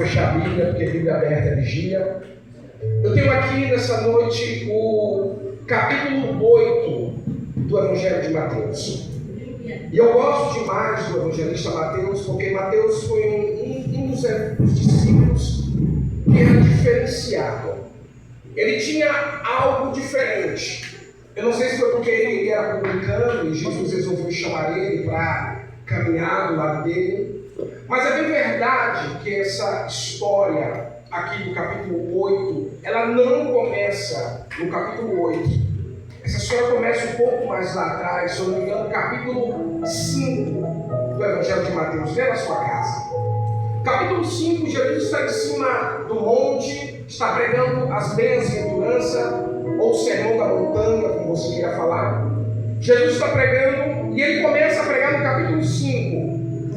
fechar a Bíblia, porque a Bíblia aberta é vigia. Eu tenho aqui nessa noite o capítulo 8 do Evangelho de Mateus. E eu gosto demais do evangelista Mateus, porque Mateus foi um dos discípulos que era diferenciado. Ele tinha algo diferente. Eu não sei se foi porque ele era publicano e Jesus resolveu chamar ele para caminhar do lado dele. Mas é bem verdade que essa história aqui do capítulo 8, ela não começa no capítulo 8. Essa história começa um pouco mais lá atrás, se eu não me engano, no capítulo 5 do Evangelho de Mateus. Vê na sua casa. Capítulo 5, Jesus está em cima do monte, está pregando as bem-aventuranças, ou o sermão da montanha, como você queira falar. Jesus está pregando e ele começa a pregar no capítulo 5.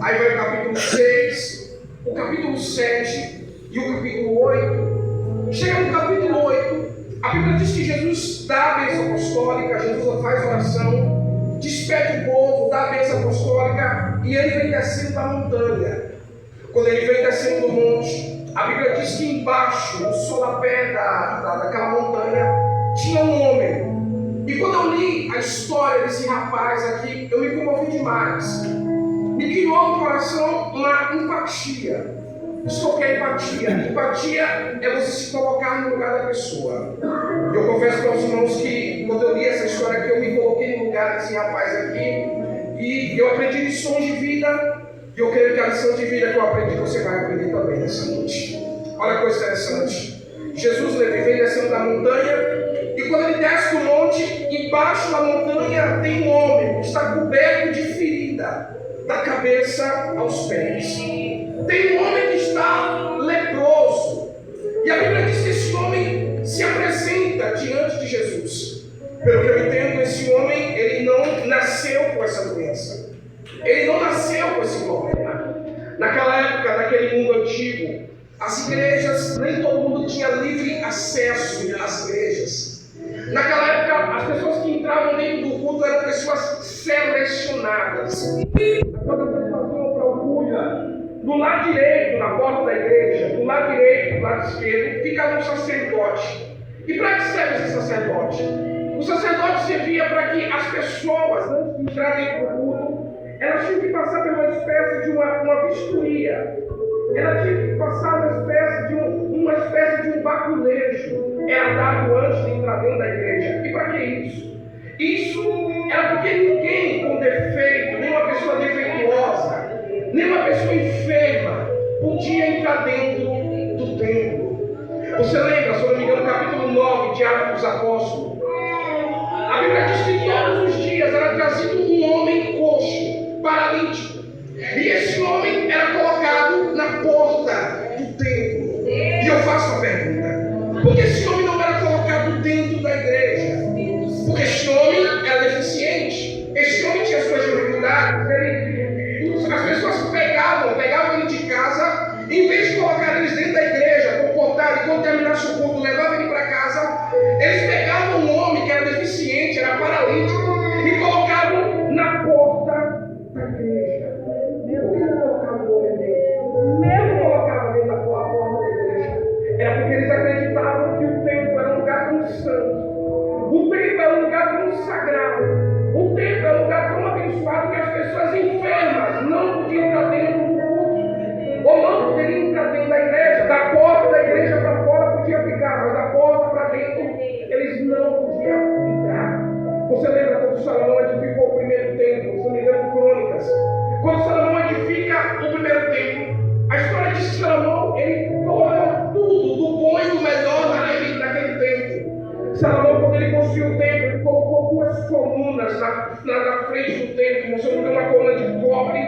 Aí vai o capítulo 6, o capítulo 7 e o capítulo 8. Chega no capítulo 8, a Bíblia diz que Jesus dá a bênção apostólica, Jesus faz oração, despede o povo, dá a bênção apostólica e ele vem descendo da montanha. Quando ele vem descendo do monte, a Bíblia diz que embaixo, no solapé daquela montanha, tinha um homem. E quando eu li a história desse rapaz aqui, eu me comovi demais. Me criou no coração uma empatia. Isso que é empatia. Empatia é você se colocar no lugar da pessoa. Eu confesso para os irmãos que quando eu li essa história aqui, eu me coloquei no lugar desse rapaz aqui. E eu aprendi lições de vida. E eu creio que a lição de vida que eu aprendi, você vai aprender também nessa noite. Olha que coisa interessante. Jesus vem descendo da montanha. E quando ele desce do monte, embaixo da montanha tem um homem que está coberto de ferida, da cabeça aos pés. Tem um homem que está leproso. E a Bíblia diz que esse homem se apresenta diante de Jesus. Pelo que eu entendo, esse homem, ele não nasceu com essa doença. Ele não nasceu com esse problema. Naquela época, naquele mundo antigo, as igrejas, nem todo mundo tinha livre acesso às igrejas. Naquela época, as pessoas que entravam dentro do culto eram pessoas selecionadas. Quando as pessoas faziam procura, do lado direito, na porta da igreja, do lado direito, do lado esquerdo, ficava um sacerdote. E para que serve esse sacerdote? O sacerdote servia para que as pessoas, antes de entrarem para o culto, elas tinham que passar por uma espécie de uma vistoria. Ela tinha que passar uma espécie de um baculejo. Era dado antes de entrar dentro da igreja. E para que isso? Isso era porque ninguém com defeito, nem uma pessoa defeituosa, nem uma pessoa enferma, podia entrar dentro do templo. Você lembra, se eu não me engano, no capítulo 9 de Atos dos Apóstolos? A Bíblia diz que todos os dias era trazido um homem coxo, paralítico. E esse homem era colocado na porta do templo. E eu faço a pergunta: por que esse homem não era colocado dentro da igreja? Porque esse homem era deficiente. Esse homem tinha suas dificuldades. As pessoas pegavam ele de casa, em vez de colocar eles dentro da igreja, comportar, e quando terminasse o culto, levavam ele para casa, eles pegavam um homem que era deficiente, era paralítico, e colocavam na porta da igreja. Por que não colocavam o homem dentro? Não colocavam dentro da porta da igreja. Era porque eles acreditavam que o templo era um lugar tão santo. O templo era um lugar tão sagrado. O templo era um lugar tão abençoado que as pessoas enfermas não podiam entrar dentro do culto. Ou não poderiam entrar dentro da igreja. Da porta da igreja para fora podia ficar, mas da porta para dentro eles não podiam entrar. Você lembra quando Salomão edificou o primeiro templo? Se não me engano, Crônicas. Quando Salomão edifica o primeiro templo, a história diz que Salomão ele colocou tudo do bom e do melhor naquele templo. Salomão, quando ele construiu o templo, ele colocou duas colunas na frente do templo. Você não uma coluna de cobre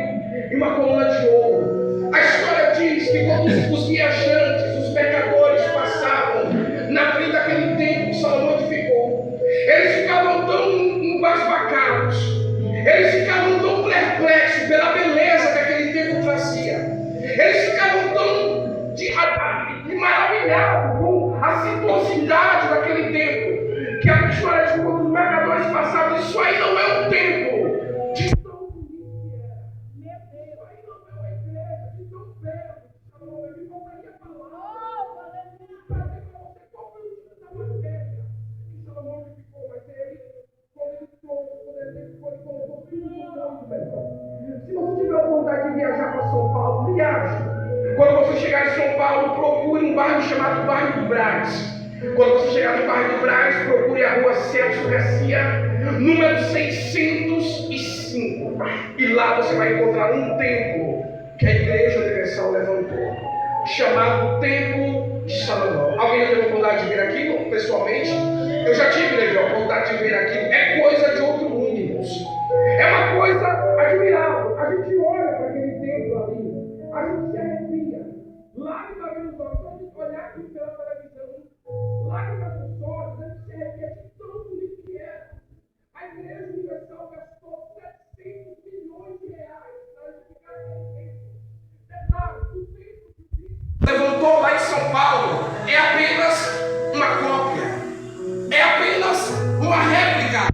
e uma coluna de ouro. A história diz que quando os viajantes, os pecadores passavam na frente daquele templo que Salomão edificou, eles ficavam tão embasbacados, eles ficavam tão perplexos pela beleza que aquele templo trazia. Eles ficavam tão maravilhados com a suntuosidade daquele templo, que a história de quando os pecadores passavam, isso aí não é um templo de tão bonito que era. Isso aí não é uma igreja de tão belo. Salomão edificaria Se você tiver vontade de viajar para São Paulo, viaje. Quando você chegar em São Paulo, procure um bairro chamado Bairro do Brás. Quando você chegar no Bairro do Brás, procure a rua Celso Garcia, número 605. E lá você vai encontrar um templo que a Igreja Universal levantou, chamado Templo de Salomão. Alguém já teve a oportunidade de ver aquilo pessoalmente? Eu já tive a oportunidade de ver aquilo. É coisa de outro mundo, irmãos. É uma coisa admirável. A gente olha para aquele templo ali, a gente se arrepia. Lágrimas nos olhos, só de olhar aqui pela televisão. Lágrimas nos olhos, a gente se arrepia de tão bonito que é. A Igreja Universal gastou 700 milhões de reais para edificar aquele templo. Detalhe, o templo que levantou lá em São Paulo é apenas uma cópia, é apenas uma réplica.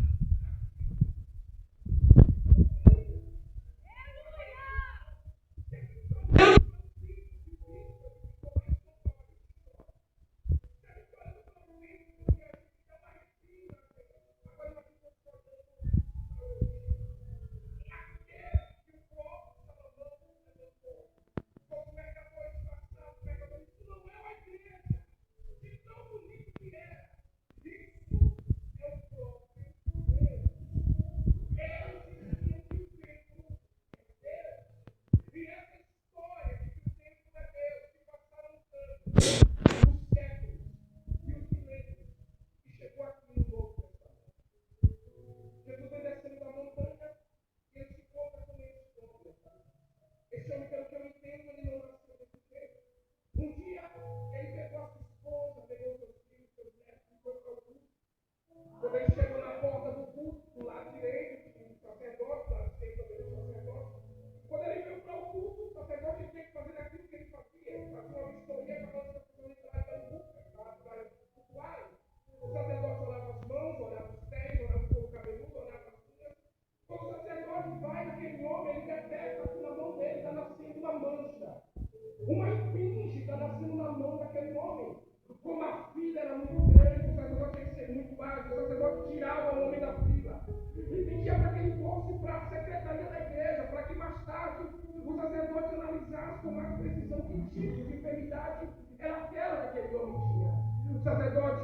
Uma espinha está nascendo na mão daquele homem. Como a fila era muito grande, o sacerdote tinha que ser muito baixo, o sacerdote tirava o homem da fila e pedia para que ele fosse para a secretaria da igreja, para que mais tarde o sacerdote analisasse com mais precisão que tipo de enfermidade era aquela que aquele homem tinha. O sacerdote,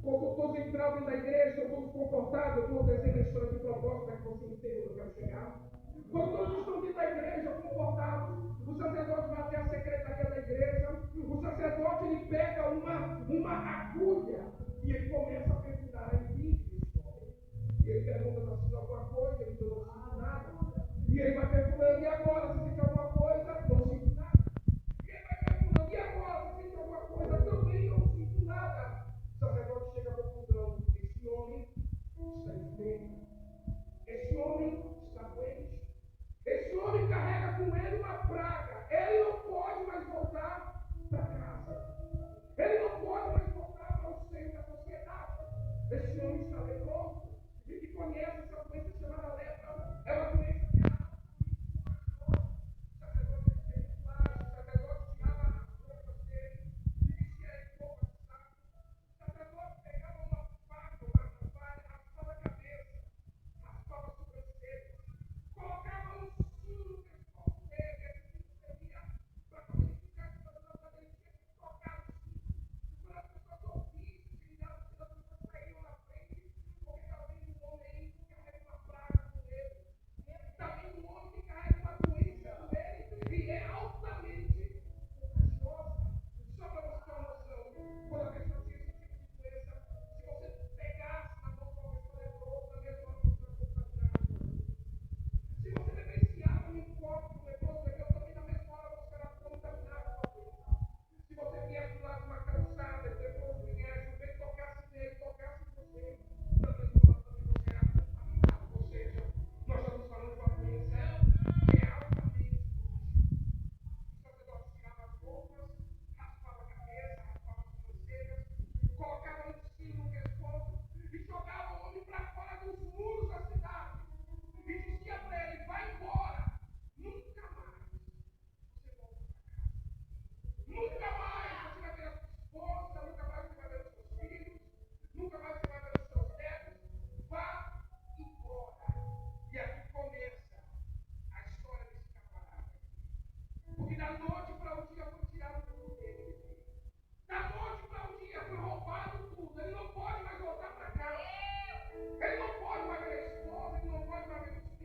quando todos entravam da igreja, todos confortáveis, eu estou descendo a história de propósito, para que você entenda onde eu quero chegar. Quando todos estão dentro da igreja, confortáveis, o sacerdote vai até a secretaria da igreja, o sacerdote ele pega uma agulha e ele começa a perfurar a indígena. E ele pergunta se precisa alguma coisa, ele não sinto nada. E ele vai perfurando, e agora, se sente alguma coisa, não sinto nada. E ele vai perfurando, e agora, se sente alguma coisa, também não sinto nada. O sacerdote chega à conclusão: esse homem está enfermo, esse homem está doente. Esse homem carrega com ele uma praga. Ele não pode mais voltar para casa. Ele não pode mais voltar para o seio da sociedade. Esse homem está leproso. E que conhece essa doença chamada lepra. É uma doença que o sacerdote tirava as roupas dele e vestia ele com roupas de saco. O sacerdote pegava uma faca, uma navalha, raspava a cabeça, raspava a sobrancelha. Colocava um sino no pescoço dele, esse sino servia para quando ele ficasse fazendo a ele tinha que tocar o sino. Quando as pessoas ouvissem, se ligavam, as pessoas saíam na frente, porque estava vendo um homem aí que carrega uma praga.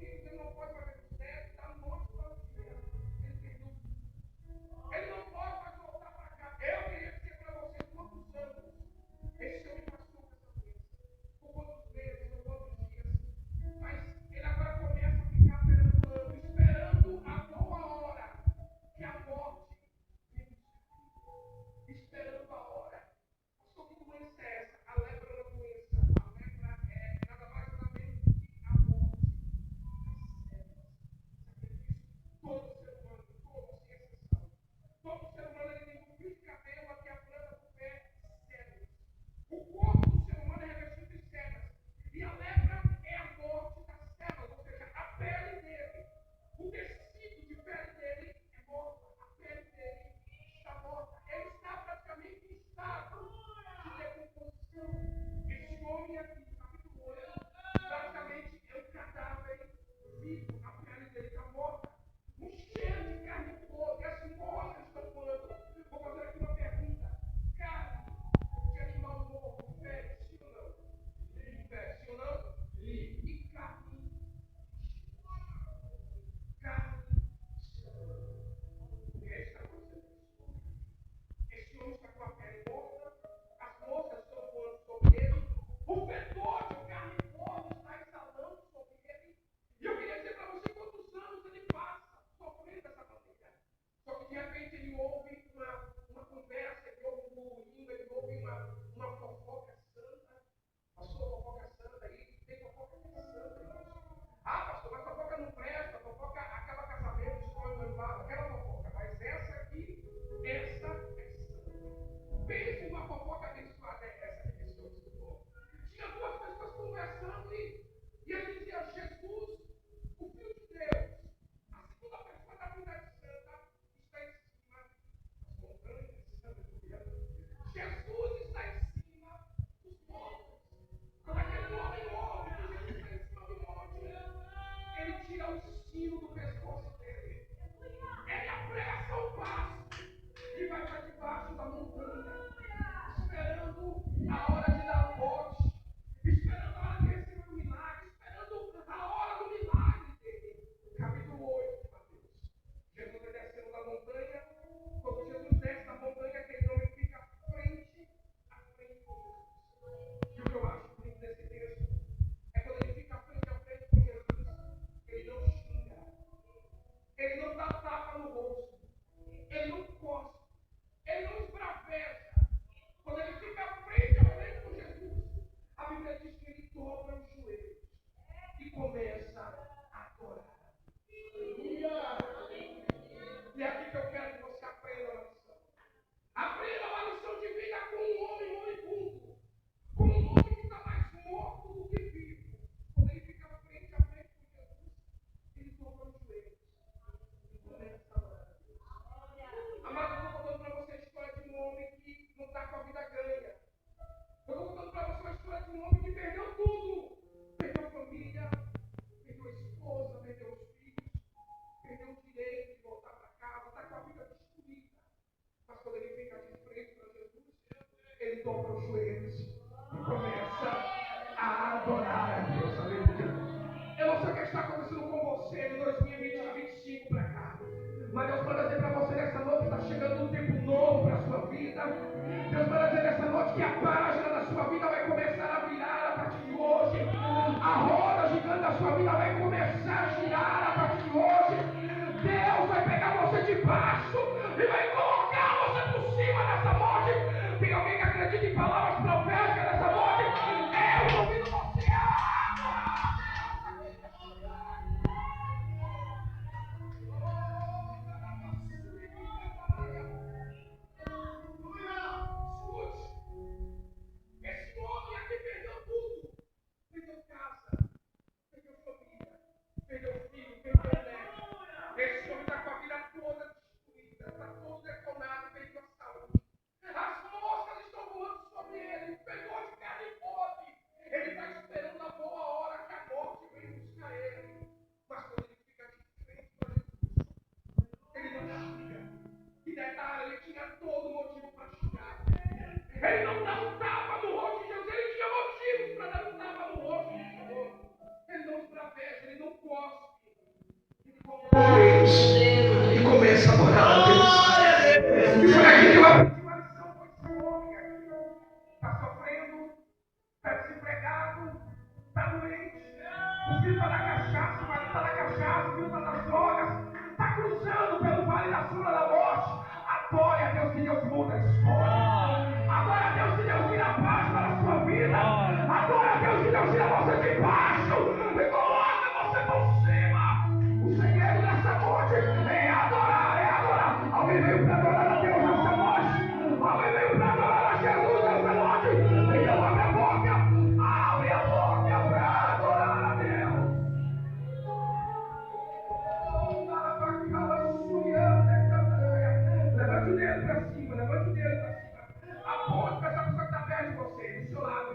filhos, ele não pode fazer os netos, está no monte para os filhos. Ele perdeu. Ele não pode mais voltar para cá. Eu queria dizer para vocês quantos anos esse homem passou com essa doença. Por quantos meses, por quantos dias. Mas ele agora começa a ficar perambulando, esperando a boa hora que a morte venha buscar. Esperando a hora. Pastor, que doença é essa? A lepra é uma doença. A lepra é nada mais nada menos do que a morte. Todo ser humano, todos sem exceção. Todo ser humano ele tem um fio de cabelo aqui a planta do pé células. O corpo do ser humano é revestido de células. E a lepra é a morte das células, ou seja, a pele dele. O tecido de pele dele é morta. A pele dele está morta. Ele está praticamente em estado de decomposição. Esse homem aqui, capítulo 8, praticamente é um cadáver vivo. A pele dele está morta. Um cheiro de carne podre. As moscas estão voando. Vou fazer aqui uma pergunta. Carne de animal morto, fede, sim ou não? Fede, sim ou não? E carne? Carne. O que é isso que está acontecendo? Esse homem está com a pele morta, as moscas estão voando sobre ele, o fedor de carne podre está exalando sobre ele. E eu queria dizer para você quantos anos ele passa sofrendo dessa maneira. Só que de repente ele ouve uma conversa, ele ouve um burburinho, ele ouve uma fofoca santa. Pastor, fofoca santa aí, tem fofoca que é santa, irmãos. Ah, pastor, mas fofoca não presta, fofoca acaba casamento, escolhe o noivado, aquela fofoca. Mas essa aqui, essa é santa. Pense uma fofoca abençoada é essa que pessoa estudou. Tinha duas pessoas conversando e ele dizia: Jesus, o Filho de Deus, a segunda pessoa da Trindade Santa, está em cima das montanhas. Aleluia. Jesus está em cima dos montes. Quando aquele homem ouve que Jesus está em cima do monte, ele tira o sino do pescoço dele. Ele apressa o passo e vai para debaixo da montanha, esperando a hora de dar o bote, esperando a hora de receber o milagre, esperando a hora do milagre dele. Capítulo 8 de Mateus. Jesus vai descendo da montanha. Quando Jesus desce da montanha, aquele homem fica frente a frente com Jesus. E o que eu acho bonito nesse texto é quando ele fica frente a frente com Jesus, ele não xinga, ele não dá tapa no rosto, ele não cospe, ele não esbraveja. Quando ele fica frente a frente com Jesus, a Bíblia diz que ele dobra os joelhos e começa a adorar. E é aqui que eu quero que você aprenda uma lição. Aprenda uma lição de vida com um homem moribundo, com um homem que está mais morto do que vivo. Quando ele fica frente a frente com Jesus, ele dobra os joelhos e começa a adorar. Amado, eu estou contando para você a história de um homem que não está com a vida ganha. Eu estou contando para você a história de um homem que perdeu tudo. Perdeu a família, perdeu a esposa, perdeu os filhos, perdeu o direito de voltar para casa, está com a vida destruída. Mas quando ele fica de frente para Jesus, ele dobra os joelhos e começa a adorar a Deus. Aleluia. Eu não sei o que está acontecendo com você de 2020 a 2025 para cá. Mas Deus manda dizer para você nessa noite que está chegando um tempo novo para a sua vida. Deus manda dizer nessa noite que a página da sua vida vai começar a virar a partir de hoje. A roda gigante da sua vida vai começar a girar a partir de hoje. Deus vai pegar você de baixo e vai colocar você por cima dessa morte. Tem alguém que acredita em palavras proféticas dessa morte? Eu convido você a O filho está na cachaça, o marido está na cachaça, o filho está nas drogas, está cruzando pelo vale da sombra da morte. Adore a Deus que Deus muda a história. Adore a Deus que Deus tira a paz para a sua vida. Adore a Deus que Deus tira você de baixo e coloca você por cima. O segredo dessa noite é adorar, é adorar. Alguém veio para adorar a Deus nessa noite? Alguém veio para adorar a Jesus nessa noite? Então abre a boca para adorar a Deus. Levante o dedo para cima, levante o dedo para cima. Aponte para essa pessoa que está perto de você, do seu lado.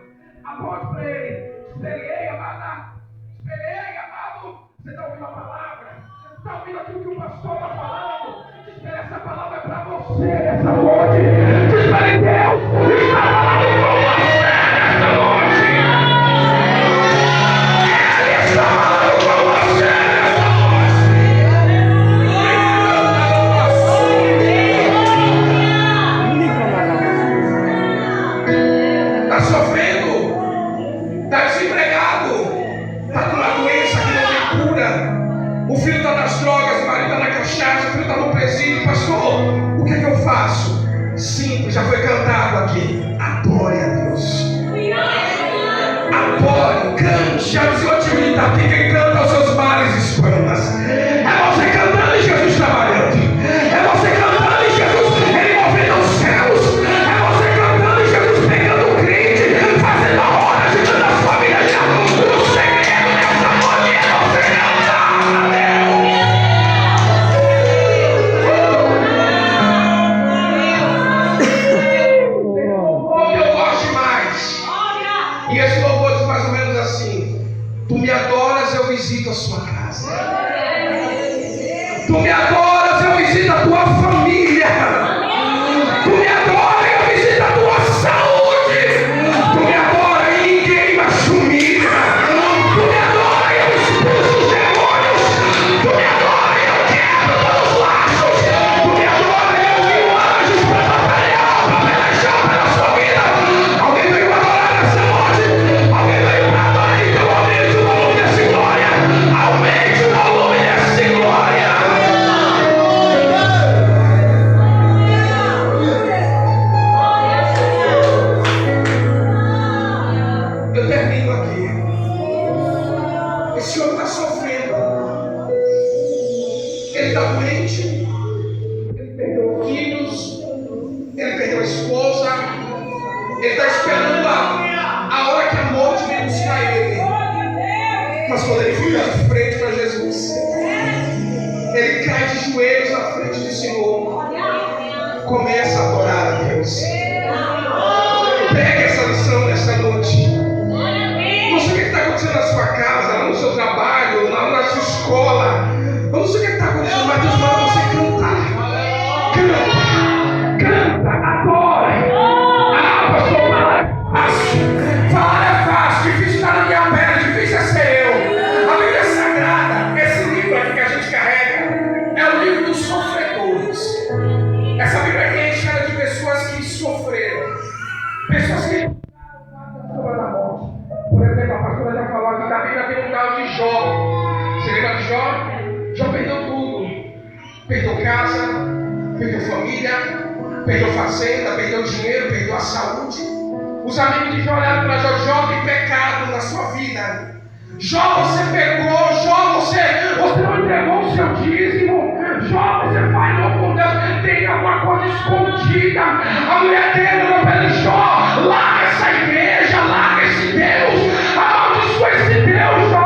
Aponte para ele. Espelhei, amada. Espelhei, amado. Você está ouvindo a palavra? Está ouvindo aquilo que o pastor está falando? Espelhe, essa palavra é para você nessa noite. Espelhe, Deus está falando com você nessa noite. Ele está falando com você nessa noite. Está sofrendo? Está desempregado? Está com uma doença que não tem cura? O filho está nas drogas, o marido está na cachaça, o filho está no presídio. Pastor, o que é que eu faço? Simples, já foi cantado aqui. Adore a Deus. Adore, cante. Já o Senhor te militar aqui. Quem canta os seus males espantas. É você cantando e Jesus trabalhando. É você cantando e Jesus ele movendo os céus. É você cantando e Jesus pegando o crente, fazendo a hora de toda a sua vida. O segredo dessa noite é você cantar a Deus. Eu gosto mais. E esse louvor diz mais ou menos assim: tu me adoras, eu visito a sua casa. Tu me adoras, eu visito a tua família. Tu me adoras, eu visito a tua saúde. Tu me adoras e ninguém mais humilha. Tu me adoras e eu expulso os demônios. Tu me adoras e eu quebro todos os laços. Tu me adoras e eu envio anjos para batalhar, para pelejar pela sua vida. Alguém veio adorar nessa noite. Alguém veio para adorar, então aumente o volume dessa glória. Aumente o volume dessa glória. Eu termino aqui. Esse homem está sofrendo. Ele está doente. Ele perdeu filhos. Ele perdeu a esposa. Ele está esperando a hora que a morte venha buscar ele. Mas quando ele fica de frente para Jesus, ele cai de joelhos na frente do Senhor. Começa a adorar a Deus. Pega essa lição nessa noite. Não sei o que está acontecendo na sua casa, lá no seu trabalho, lá na sua escola. Eu não sei o que está acontecendo, mas Deus manda você cantar. Canta, canta, adore. Ah, pastor, falar é fácil. Falar é fácil, difícil está na minha pele, difícil é ser eu. A Bíblia Sagrada, esse livro aqui que a gente carrega, é o livro dos sofredores. Essa Bíblia aqui é cheia de pessoas que sofreram. Pessoas que da morte. Por exemplo, a pastora já falou aqui da Bíblia, tem um tal de Jó. Você lembra de Jó? Jó perdeu tudo. Perdeu casa, perdeu família, perdeu fazenda, perdeu dinheiro, perdeu a saúde. Os amigos de Jó olharam para Jó: Jó, tem pecado na sua vida. Jó, você pecou. Jó, você não entregou o seu dízimo. Jó, você falhou com Deus. Tem alguma coisa escondida. A mulher dele olhou para ele: Jó, larga essa igreja, larga esse Deus, amaldiçoa esse Deus, Jó.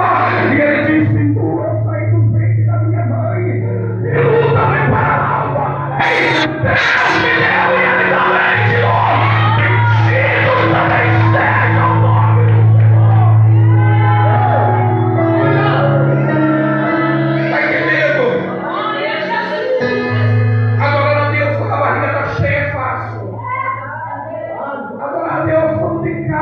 E ele disse: eu saí do ventre da minha mãe e luta vai para a alma. Deus me deu e ele também tirou. Bendito também seja o nome do Senhor. Está entendendo? Adorar a Deus quando a barriga está cheia é fácil. Adorar a Deus quando tem casa.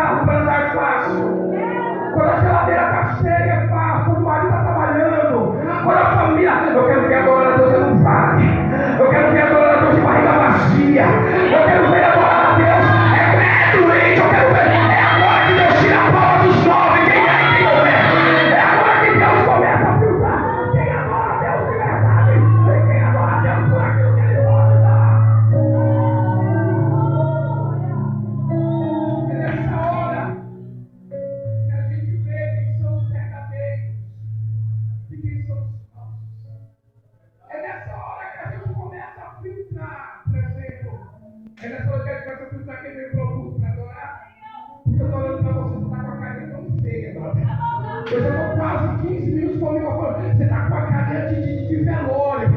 Eu já estou quase 15 minutos comigo falando. Você está com a carinha de velório.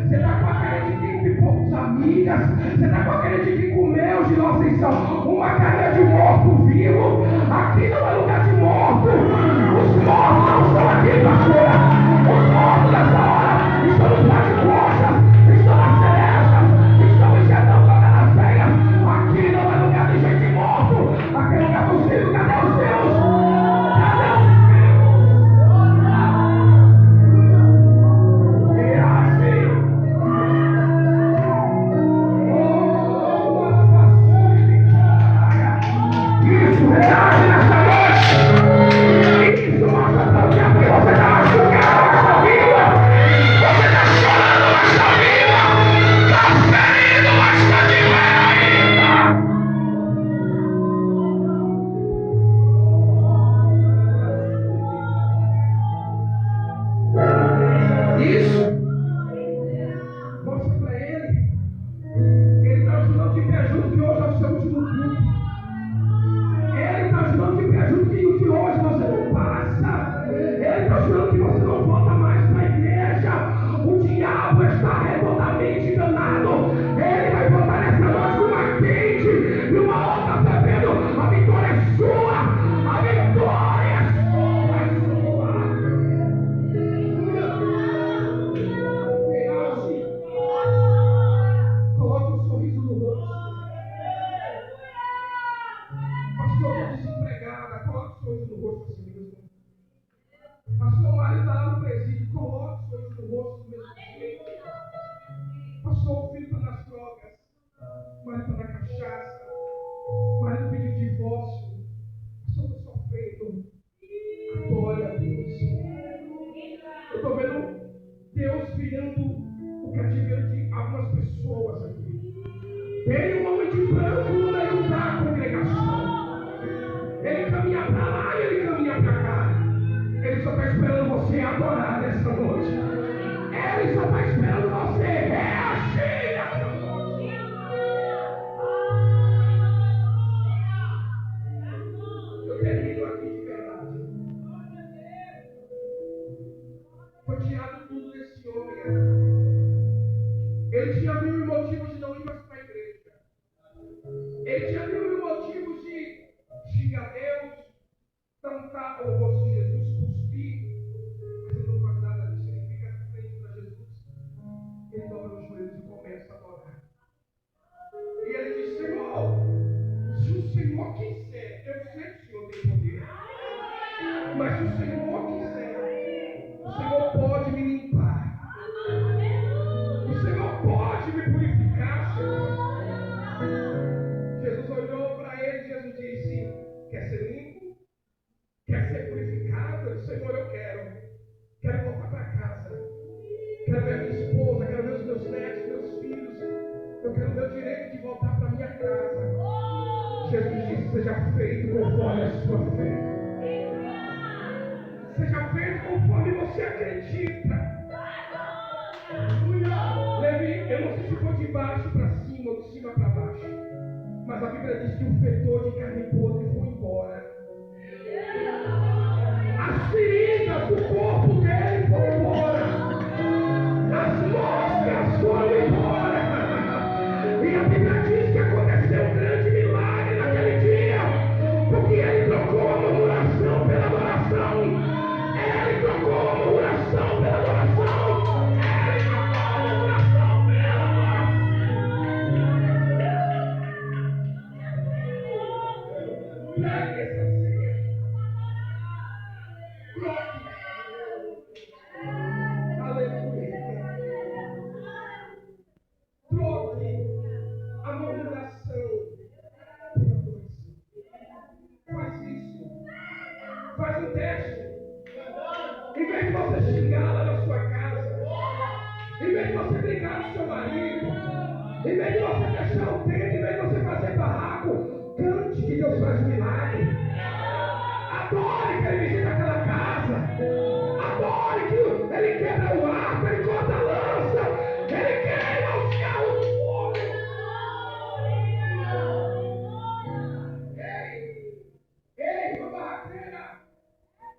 Você está com a carinha de quem ficou com as amigas. Você está com a carinha de quem comeu de nossa lição. Uma carinha de morto vivo. Aqui não é lugar de morto. Os mortos não estão aqui, pastora. Os mortos nessa hora estão nos bate-costas, estão nas cerestas, estão injetando todas as veias. Aqui não é lugar de gente morto. Aqui é lugar dos filhos. Cadê os seus?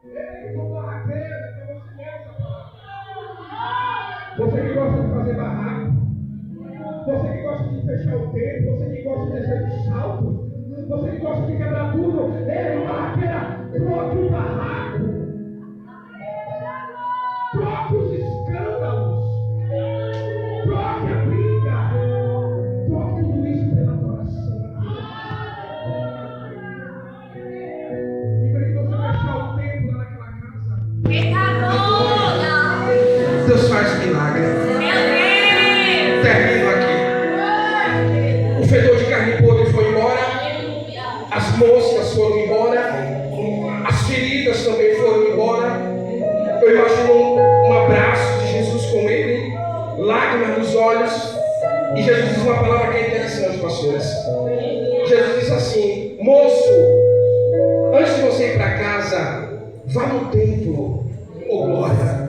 Você que gosta de fazer barraco, você que gosta de fechar o tempo, você que gosta de descer do salto, você que gosta de quebrar tudo, ei, barraqueira, troque o barraco, troque os escândalos, troque a briga, troque tudo isso pela adoração. Em vez de você fechar o tempo lá naquela casa, Deus faz milagre. Termino aqui. O fedor de carne podre foi embora. As moscas foram embora. As feridas também foram embora. Eu imagino um abraço de Jesus com ele, lágrimas nos olhos. E Jesus diz uma palavra que é interessante, pastores. Jesus diz assim: moço, antes de você ir para casa, vá no templo, ô glória.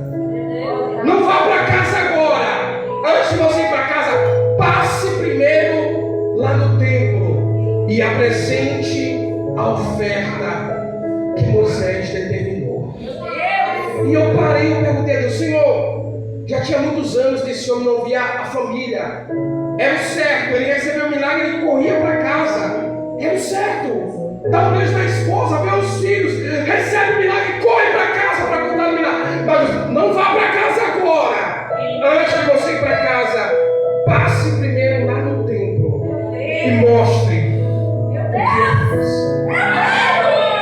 Não vá para casa agora. Antes de você ir para casa, passe primeiro lá no templo e apresente a oferta que Moisés determinou. E eu parei e perguntei a Deus: Senhor, já tinha muitos anos que esse homem não via a família. Era o certo, ele recebeu o milagre, ele corria para casa. Era o certo. Dá um beijo na esposa, vê os filhos, recebe o milagre, corre para casa para contar o milagre. Mas não vá para casa agora. Antes de você ir para casa, passe primeiro lá no templo e mostre o que eu fiz.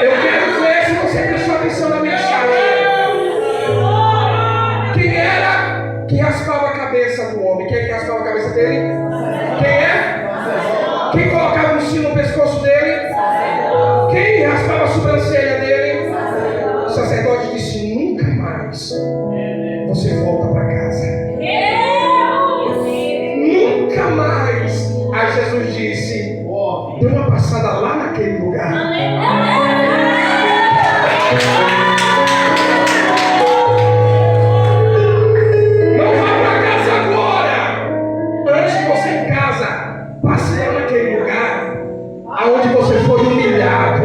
Eu quero ver se você prestou atenção na minha chave. Quem era que raspava a cabeça do homem? Quem é que raspava a cabeça dele? Quem é? Quem colocava um sino no pescoço dele? Quem raspava a sobrancelha dele? O sacerdote disse: nunca mais você volta para casa. Nunca mais. Aí Jesus disse: dê uma passada lá naquele lugar. Não vá para casa agora. Antes de você ir em casa, passe lá naquele lugar aonde você foi humilhado.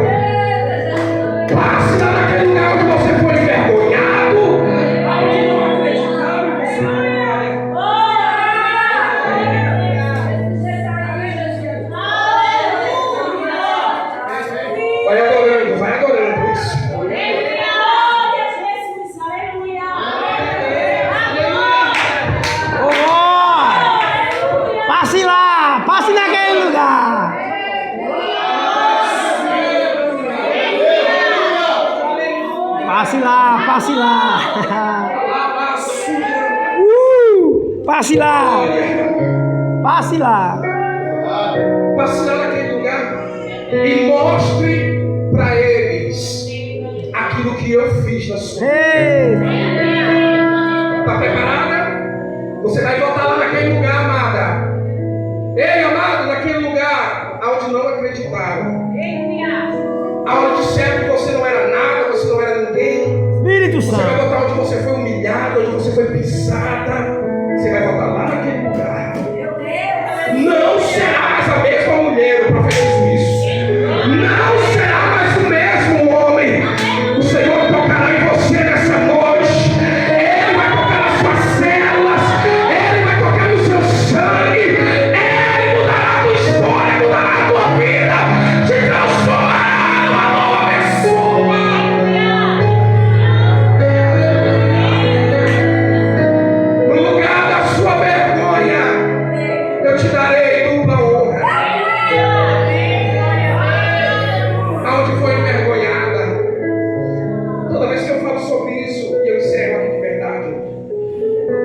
Passe lá naquele lugar onde você foi envergonhado, aonde não acreditaram em você. Vai adorando isso. Passe lá, passe naquele lugar. Passe lá, passe lá. Passe lá. Passe lá. Passe lá naquele lugar e mostre para eles aquilo que eu fiz na sua vida. Está preparada? Você vai voltar lá naquele lugar, amada. Ei, amado, naquele lugar onde não acreditaram, aonde disseram que você não era nada, você não era ninguém. Espírito Você vai Santo. voltar onde você foi humilhado, onde você foi pisada. Você vai voltar lá naquele lugar. Não será mais a mesma mulher, eu profetizo isso. Não será mais o mesmo homem. O Senhor tocará em você nessa noite. Ele vai tocar nas suas células. Ele vai tocar no seu sangue. Ele mudará a tua história, mudará a tua vida. Te transformará numa nova pessoa. No lugar da sua vergonha, eu te darei dupla honra. Aonde foi envergonhada. Toda vez que eu falo sobre isso, e eu encerro aqui de verdade,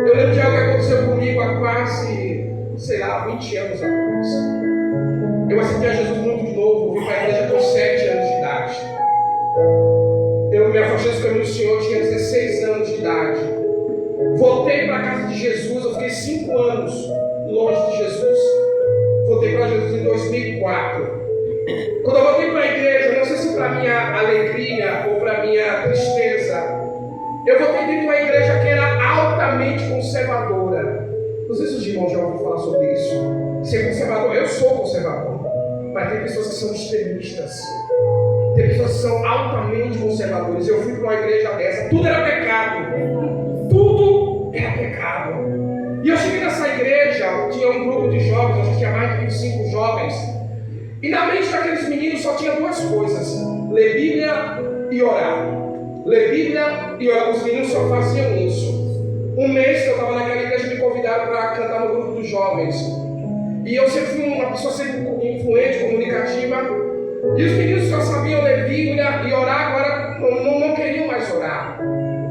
eu lembro de algo que aconteceu comigo há quase, 20 anos atrás. Eu aceitei a Jesus muito novo, vim para a igreja com 7 anos de idade. Eu me afastei do caminho do Senhor, tinha 16 anos de idade. Voltei para a casa de Jesus, eu fiquei 5 anos longe de Jesus. Voltei para Jesus em 2004. Quando eu voltei para a igreja, não sei se para minha alegria ou para minha tristeza, eu voltei dentro de uma igreja que era altamente conservadora. Não sei se os irmãos já ouviram falar sobre isso. Ser conservador, eu sou conservador, mas tem pessoas que são extremistas. Tem pessoas que são altamente conservadoras. Eu fui para uma igreja dessa, tudo era pecado. Tudo era pecado. E eu cheguei nessa igreja, tinha um grupo de jovens, acho que tinha mais de 25 jovens. E na mente daqueles meninos só tinha duas coisas: ler Bíblia e orar. Ler Bíblia e orar. Os meninos só faziam isso. Um mês que eu estava naquela igreja, me convidaram para cantar no grupo dos jovens. E eu sempre fui uma pessoa sempre influente, comunicativa. E os meninos só sabiam ler Bíblia e orar, agora não queriam mais orar.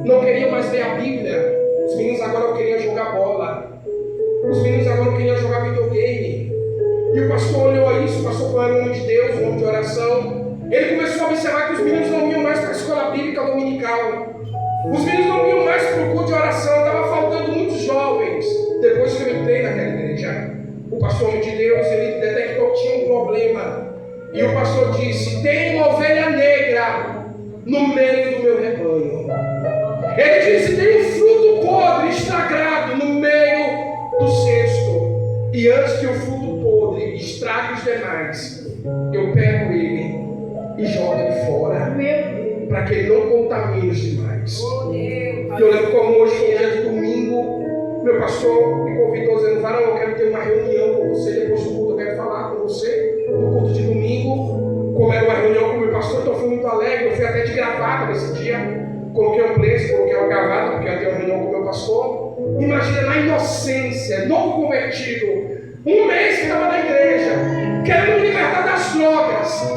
Não queriam mais ler a Bíblia. Os meninos agora queriam jogar bola. Os meninos agora queriam jogar videogame. E o pastor olhou isso, o pastor falou em nome de Deus, em nome de oração. Ele começou a observar que os meninos não iam mais para a escola bíblica dominical. Os meninos não iam mais para o culto de oração. Estava faltando muitos jovens. Depois que eu entrei naquela igreja, o pastor, homem de Deus, ele detectou que tinha um problema. E o pastor disse: tem uma ovelha negra no meio do meu rebanho. Ele disse: tem um fruto podre, estragado no meio do cesto. E antes que o fruto podre estrague os demais, eu pego ele e jogo ele fora, para que ele não contamine os demais. Eu lembro como hoje foi um dia de domingo, meu pastor me convidou dizendo: varão, eu quero ter uma reunião com você depois do culto, eu quero falar com você no culto de domingo. Como era uma reunião com o meu pastor, então eu fui muito alegre, eu fui até de gravata nesse dia. Coloquei um preço, coloquei uma gravata, porque eu ia ter uma reunião com o meu pastor. Imagina, na inocência, novo convertido, um mês que estava na igreja, querendo me libertar das drogas,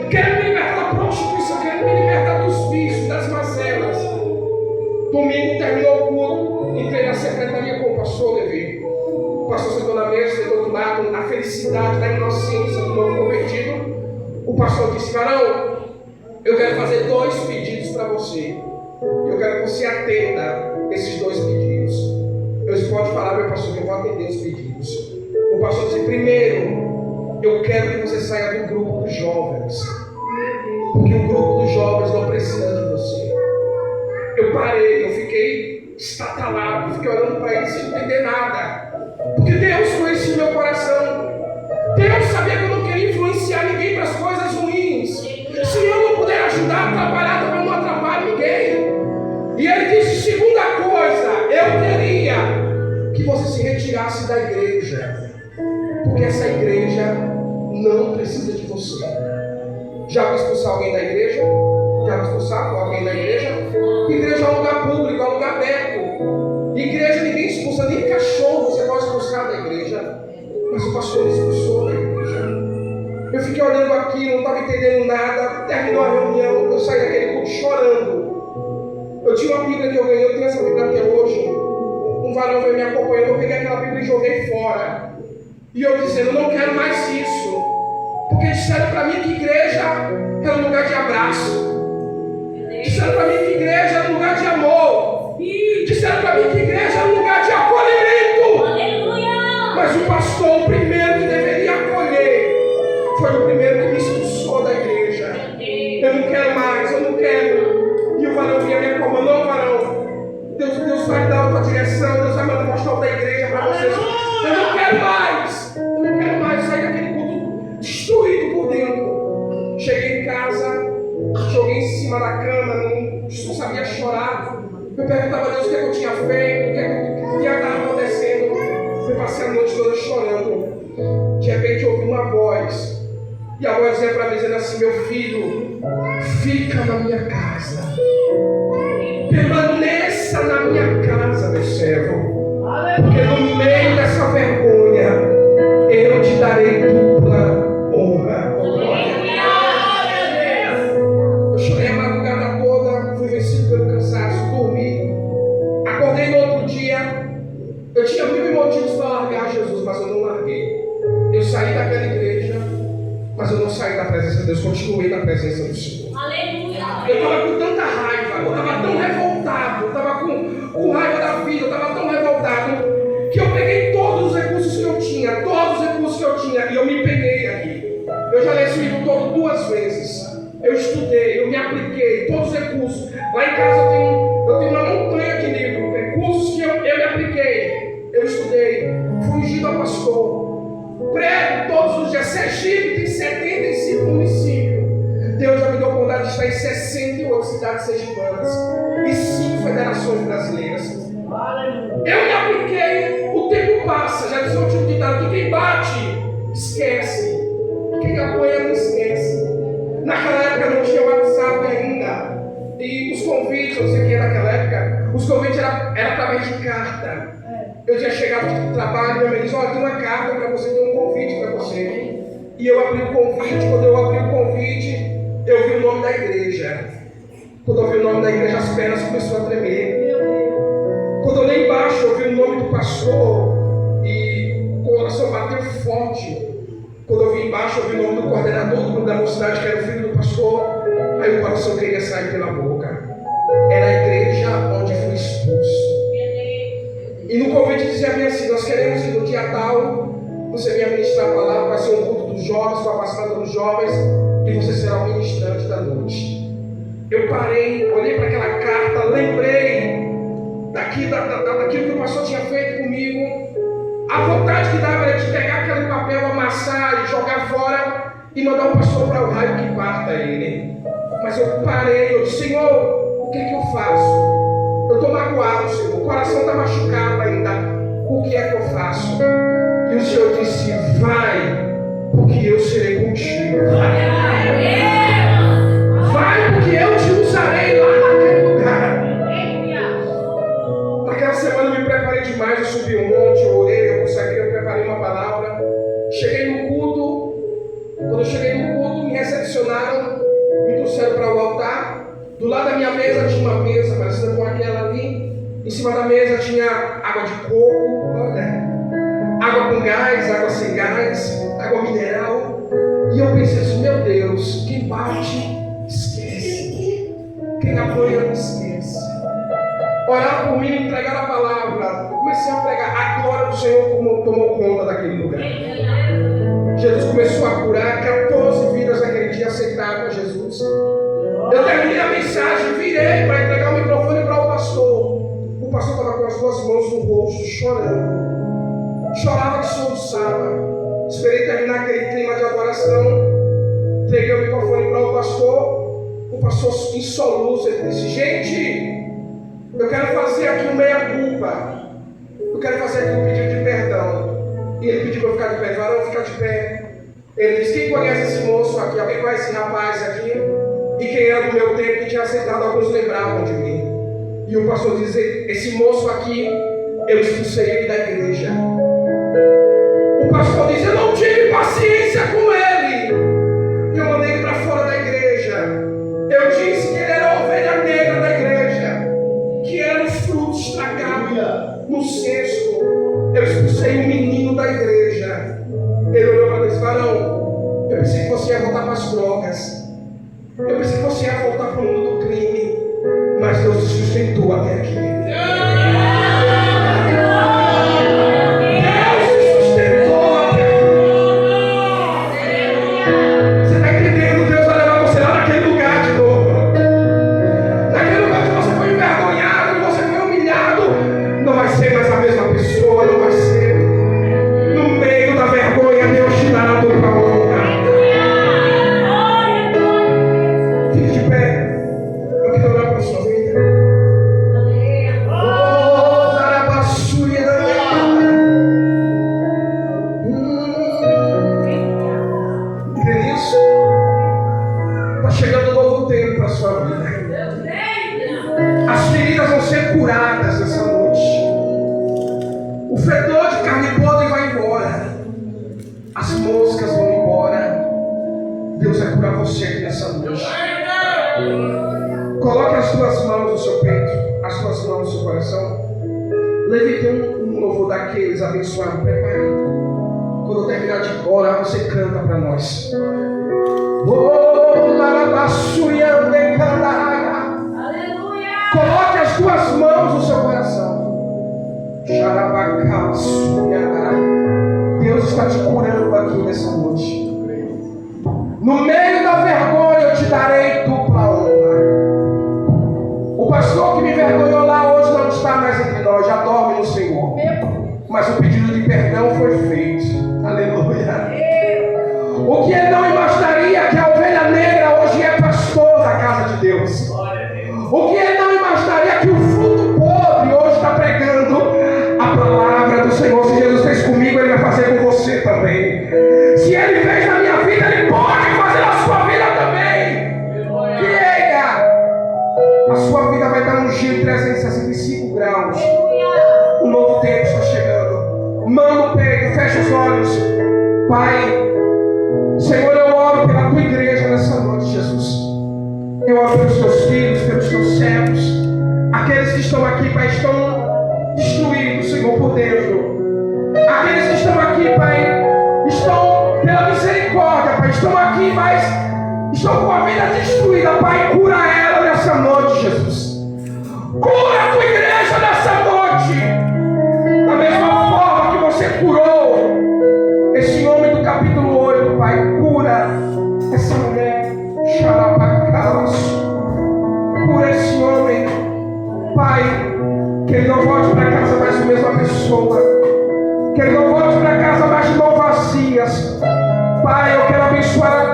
querendo me libertar da prostituição, querendo me libertar dos vícios, das mazelas. Domingo terminou o culto, entrei na secretaria com o pastor Levi. O pastor sentou na mesa, do outro lado, na felicidade, na inocência do novo convertido. O pastor disse: varão, eu quero fazer 2 pedidos para você. Eu quero que você atenda esses 2 pedidos. Eu disse: pode falar, meu pastor, que eu vou atender os pedidos. O pastor disse: primeiro, eu quero que você saia do grupo dos jovens, porque o grupo dos jovens não precisa de você. Eu parei, eu fiquei estatalado, fiquei olhando para ele sem entender nada, porque Deus conhecia o meu coração. Deus sabia que eu não queria influenciar ninguém para as coisas ruins. Se eu não puder ajudar a atrapalhar, também não atrapalho ninguém. E ele disse: segunda coisa, eu queria que você se retirasse da igreja, porque essa igreja não precisa de você. Já vai expulsar alguém da igreja? Já vai expulsar alguém da igreja? Igreja é um lugar público, é um lugar aberto. Igreja ninguém expulsa, nem cachorro você pode expulsar da igreja. Mas o pastor expulsou da igreja. Eu fiquei olhando aqui, não estava entendendo nada. Terminou a reunião, eu saí daquele culto chorando. Eu tinha uma Bíblia que eu ganhei, eu tenho essa Bíblia até hoje. Um varão veio me acompanhando, eu peguei aquela Bíblia e joguei fora. E eu dizendo: eu não quero mais isso. Porque disseram para mim que igreja era um lugar de abraço. Disseram para mim que igreja era um lugar de amor. Disseram para mim que igreja era um lugar de acolhimento. Aleluia! Mas o pastor, o primeiro que deveria acolher, foi o primeiro que me expulsou da igreja. Eu não quero mais, eu não quero. E o varão vinha me acompanhando: não, varão, Deus vai dar outra direção, Deus vai mandar o pastor da igreja para vocês. Eu não quero mais, eu não quero mais sair daquele culto destruído por dentro. Cheguei em casa, joguei em cima da cama, não sabia chorar. Eu perguntava a Deus o que eu tinha feito, o que estava acontecendo. Eu passei a noite toda chorando. De repente eu ouvi uma voz. E a voz dizia para mim, dizendo assim: meu filho, fica na minha casa. Permaneça na minha casa, meu servo. Porque no meio dessa vergonha, eu te darei dupla honra. Eu chorei a madrugada toda, fui vencido pelo cansaço, dormi. Acordei no outro dia. Eu tinha 1000 motivos para largar Jesus, mas eu não larguei. Eu saí daquela igreja, mas eu não saí da presença de Deus, continuei na presença do Senhor. Aleluia. Eu estava com tanta raiva, eu estava tão revoltado, eu estava com raiva da vida, eu estava tão revoltado, que eu peguei todos os recursos que eu tinha, e eu me empenhei aqui. Eu já li esse livro todo 2 vezes. Eu estudei, eu me apliquei, todos os recursos. Lá em casa eu tenho uma montanha de livros, recursos que eu me apliquei. Eu estudei, fui ungido a pastor. Prego todos os dias. Sergipe tem 75 municípios. Deus já me deu 68 cidades sergipanas e 5 federações brasileiras. Eu me apliquei, o tempo passa, já disse o último ditado, que quem bate, esquece. Quem apoia, não esquece. Naquela época não tinha WhatsApp ainda. E os convites, eu sei que naquela época, os convites eram através de carta. Eu tinha chegado do trabalho, minha mãe disse, olha, tem uma carta para você, tem um convite para você. E eu abri o convite, quando eu abri o convite, eu vi o nome da igreja. Quando eu vi o nome da igreja, as pernas começaram a tremer. Quando eu olhei embaixo, eu vi o nome do pastor e o coração bateu forte. Quando eu vi embaixo, eu vi o nome do coordenador do grupo da mocidade, que era o filho do pastor. Aí o coração queria sair pela boca. Era a igreja onde fui expulso. E no convite dizia bem assim, nós queremos ir no dia tal, você venha ministrar a palavra, vai ser um culto dos jovens, uma passada dos jovens, e você será o ministrante da noite. Eu parei, olhei para aquela carta, lembrei daquilo que o pastor tinha feito comigo. A vontade que dava era de pegar aquele papel, amassar e jogar fora e mandar o pastor para o raio que parta ele. Mas eu parei, eu disse, Senhor, o que é que eu faço? Eu estou magoado, Senhor, o coração está machucado ainda. O que é que eu faço? E o Senhor disse, vai, porque eu serei contigo. Vai, porque eu te usarei lá naquele lugar. Naquela semana eu me preparei demais, eu subi um monte, eu orei, eu consegui, eu preparei uma palavra. Cheguei no culto, quando eu cheguei no culto, me recepcionaram, me trouxeram para o altar. Do lado da minha mesa tinha uma mesa parecida com aquela ali. Em cima da mesa tinha água de coco, olha, água com gás, água sem gás, água mineral. E eu pensei assim, meu Deus, quem bate, esquece. Quem apoia, não esquece. Oraram por mim, me entregaram a palavra. Eu comecei a pregar. A glória do Senhor tomou conta daquele lugar. Jesus começou a curar. 14 vidas naquele dia aceitaram a Jesus. Eu terminei a mensagem, virei para entregar o microfone para o pastor. O pastor estava com as duas mãos no rosto, chorando. Chorava de soluçava. Esperei terminar aquele clima de adoração. Entreguei o microfone para o pastor. O pastor em soluço, ele disse, gente, eu quero fazer aqui um meia-culpa. Eu quero fazer aqui um pedido de perdão. E ele pediu para eu ficar de pé. Varão, ficar de pé. Ele disse, quem conhece esse moço aqui? Alguém conhece esse rapaz aqui? E quem era do meu tempo que tinha aceitado, alguns lembravam de mim. E o pastor diz, esse moço aqui, eu expulsei ele da igreja. O pastor diz, eu não tive paciência com ele. Eu mandei ele para fora da igreja. Eu disse que ele era a ovelha negra da igreja, que era o fruto estragado no cesto. Eu expulsei um menino da igreja. Ele olhou para mim e disse, varão, eu pensei que você ia voltar para as drogas. Eu pensei que você ia voltar para o mundo do crime. Mas Deus te sustentou até aqui. Deus te sustentou até aqui. Você está entendendo? Deus vai levar você lá naquele lugar de novo. Naquele lugar que você foi envergonhado, que você foi humilhado. Não vai ser mais a mesma pessoa, não vai ser. No meio da vergonha, Deus te dará dupla honra. Fique de pé. Eu quero orar para a sua vida. Está chegando um novo tempo para a sua vida. As feridas vão ser curadas nessa noite. O fedor de carne podre vai embora. As moscas vão embora. Deus vai curar você aqui nessa noite. Coloque as suas mãos no seu peito, as suas mãos no seu coração. Levite um louvor daqueles abençoados. Prepare. Quando eu terminar de orar, você canta para nós. Coloque as suas mãos no seu coração. Deus está te curando aqui nessa noite. No meio da vergonha eu te darei dupla honra. O pastor que me envergonhou lá hoje não está mais entre nós, já dorme no Senhor. Mas o pedido de perdão foi feito. Aleluia. O que ele não imaginaria que a ovelha negra hoje é pastor da casa de sua vida vai dar um giro 365 graus. Um novo tempo está chegando. Manda o peito, fecha os olhos. Pai, Senhor, eu oro pela tua igreja nessa noite, Jesus. Eu oro pelos teus filhos, pelos teus servos. Aqueles que estão aqui, Pai, estão destruídos, Senhor, por dentro. Aqueles que estão aqui, Pai, estão pela misericórdia, Pai, estão aqui, mas estão com a vida destruída. Pai, cura ela nessa noite, Jesus. Cura a tua igreja nessa noite. Da mesma forma que você curou esse homem do capítulo 8, Pai, cura essa mulher. Cura esse homem, Pai, que ele não volte para casa mais a mesma pessoa, que ele não volte para casa mais de mãos vazias. Pai, eu quero abençoar a